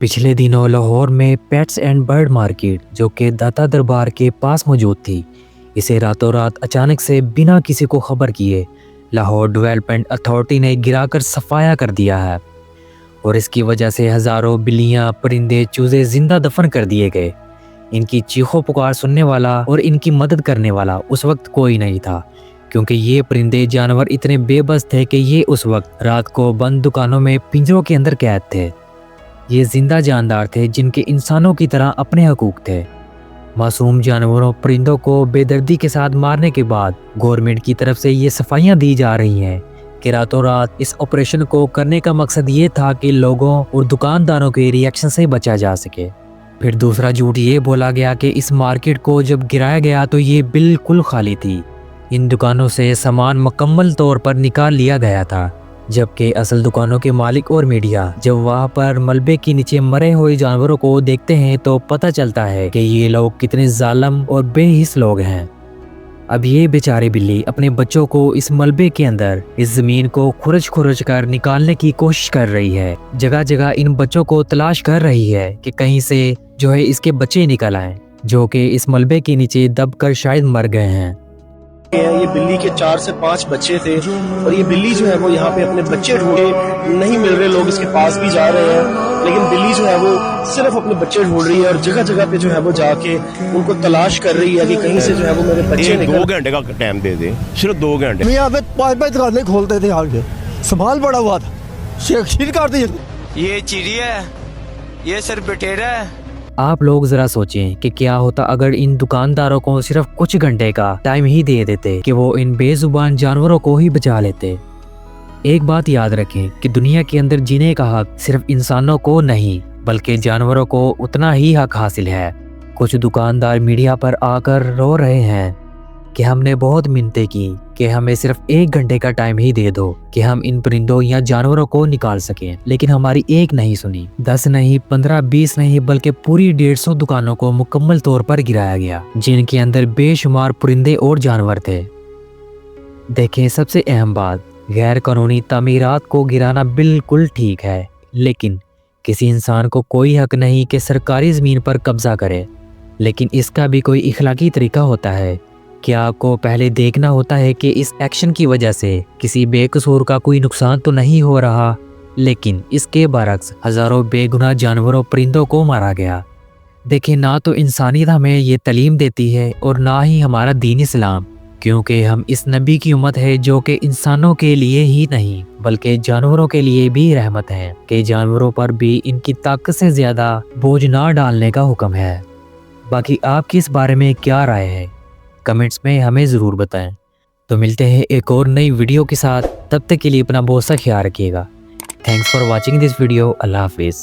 पिछले दिनों लाहौर में पेट्स एंड बर्ड मार्केट जो कि दाता दरबार के पास मौजूद थी, इसे रातों रात अचानक से बिना किसी को खबर किए लाहौर डेवलपमेंट अथॉरिटी ने गिराकर सफाया कर दिया है और इसकी वजह से हज़ारों बिल्लियां, परिंदे, चूजे जिंदा दफन कर दिए गए। इनकी चीखों पुकार सुनने वाला और इनकी मदद करने वाला उस वक्त कोई नहीं था, क्योंकि ये परिंदे जानवर इतने बेबस थे कि ये उस वक्त रात को बंद दुकानों में पिंजरों के अंदर कैद थे। ये जिंदा जानदार थे जिनके इंसानों की तरह अपने हकूक थे। मासूम जानवरों, परिंदों को बेदर्दी के साथ मारने के बाद गवर्नमेंट की तरफ से ये सफाइयाँ दी जा रही हैं कि रातों रात इस ऑपरेशन को करने का मकसद ये था कि लोगों और दुकानदारों के रिएक्शन से बचा जा सके। फिर दूसरा झूठ ये बोला गया कि इस मार्केट को जब गिराया गया तो ये बिल्कुल खाली थी। इन दुकानों से सामान मुकम्मल तौर पर निकाल लिया गया था, जबकि असल दुकानों के मालिक और मीडिया जब वहां पर मलबे के नीचे मरे हुए जानवरों को देखते हैं तो पता चलता है कि ये लोग कितने जालिम और बेहिस लोग हैं। अब ये बेचारी बिल्ली अपने बच्चों को इस मलबे के अंदर इस जमीन को खुरच कर निकालने की कोशिश कर रही है। जगह जगह इन बच्चों को तलाश कर रही है कि कहीं से जो है इसके बच्चे निकल आए, जो कि इस मलबे के नीचे दबकर शायद मर गए हैं। ये बिल्ली के 4 से 5 बच्चे थे और ये बिल्ली जो है वो यहाँ पे अपने बच्चे ढूंढे, नहीं मिल रहे, लोग इसके पास भी जा रहे हैं, लेकिन बिल्ली जो है वो सिर्फ अपने बच्चे ढूंढ रही है और जगह जगह पे जो है वो जाके उनको तलाश कर रही है कि कहीं से जो है वो मेरे बच्चे निकल। 2 घंटे का टाइम दे दे, सिर्फ 2 घंटे। यहाँ पे 5 दुकानें खोलते थे, आगे संभाल पड़ा हुआ था, शेख कर दी। ये चिड़िया है, ये सर बटेरा है। आप लोग जरा सोचें कि क्या होता अगर इन दुकानदारों को सिर्फ कुछ घंटे का टाइम ही दे देते कि वो इन बेजुबान जानवरों को ही बचा लेते। एक बात याद रखें कि दुनिया के अंदर जीने का हक सिर्फ इंसानों को नहीं बल्कि जानवरों को उतना ही हक हासिल है। कुछ दुकानदार मीडिया पर आकर रो रहे हैं कि हमने बहुत मिन्नतें की कि हमें सिर्फ 1 घंटे का टाइम ही दे दो कि हम इन परिंदों या जानवरों को निकाल सकें, लेकिन हमारी एक नहीं सुनी। 10 नहीं, 15, 20 नहीं बल्कि पूरी 150 दुकानों को मुकम्मल तौर पर गिराया गया, जिनके अंदर बेशुमार परिंदे और जानवर थे। देखें, सबसे अहम बात, गैर कानूनी तामीरात को गिराना बिल्कुल ठीक है, लेकिन किसी इंसान को कोई हक नहीं कि सरकारी ज़मीन पर कब्जा करे। लेकिन इसका भी कोई इखलाकी तरीका होता है। क्या आपको पहले देखना होता है कि इस एक्शन की वजह से किसी बेकसूर का कोई नुकसान तो नहीं हो रहा, लेकिन इसके बरक्स हज़ारों बेगुनाह जानवरों, परिंदों को मारा गया। देखिए, ना तो इंसानियत हमें ये तालीम देती है और ना ही हमारा दीन इस्लाम, क्योंकि हम इस नबी की उम्मत है जो कि इंसानों के लिए ही नहीं बल्कि जानवरों के लिए भी रहमत है कि जानवरों पर भी इनकी ताकत से ज़्यादा बोझ ना डालने का हुक्म है। बाकी आपकी इस बारे में क्या राय है, कमेंट्स में हमें ज़रूर बताएं। तो मिलते हैं एक और नई वीडियो के साथ, तब तक के लिए अपना बहुत सा ख्याल रखिएगा। Thanks for watching this video. अल्लाह हाफिज़।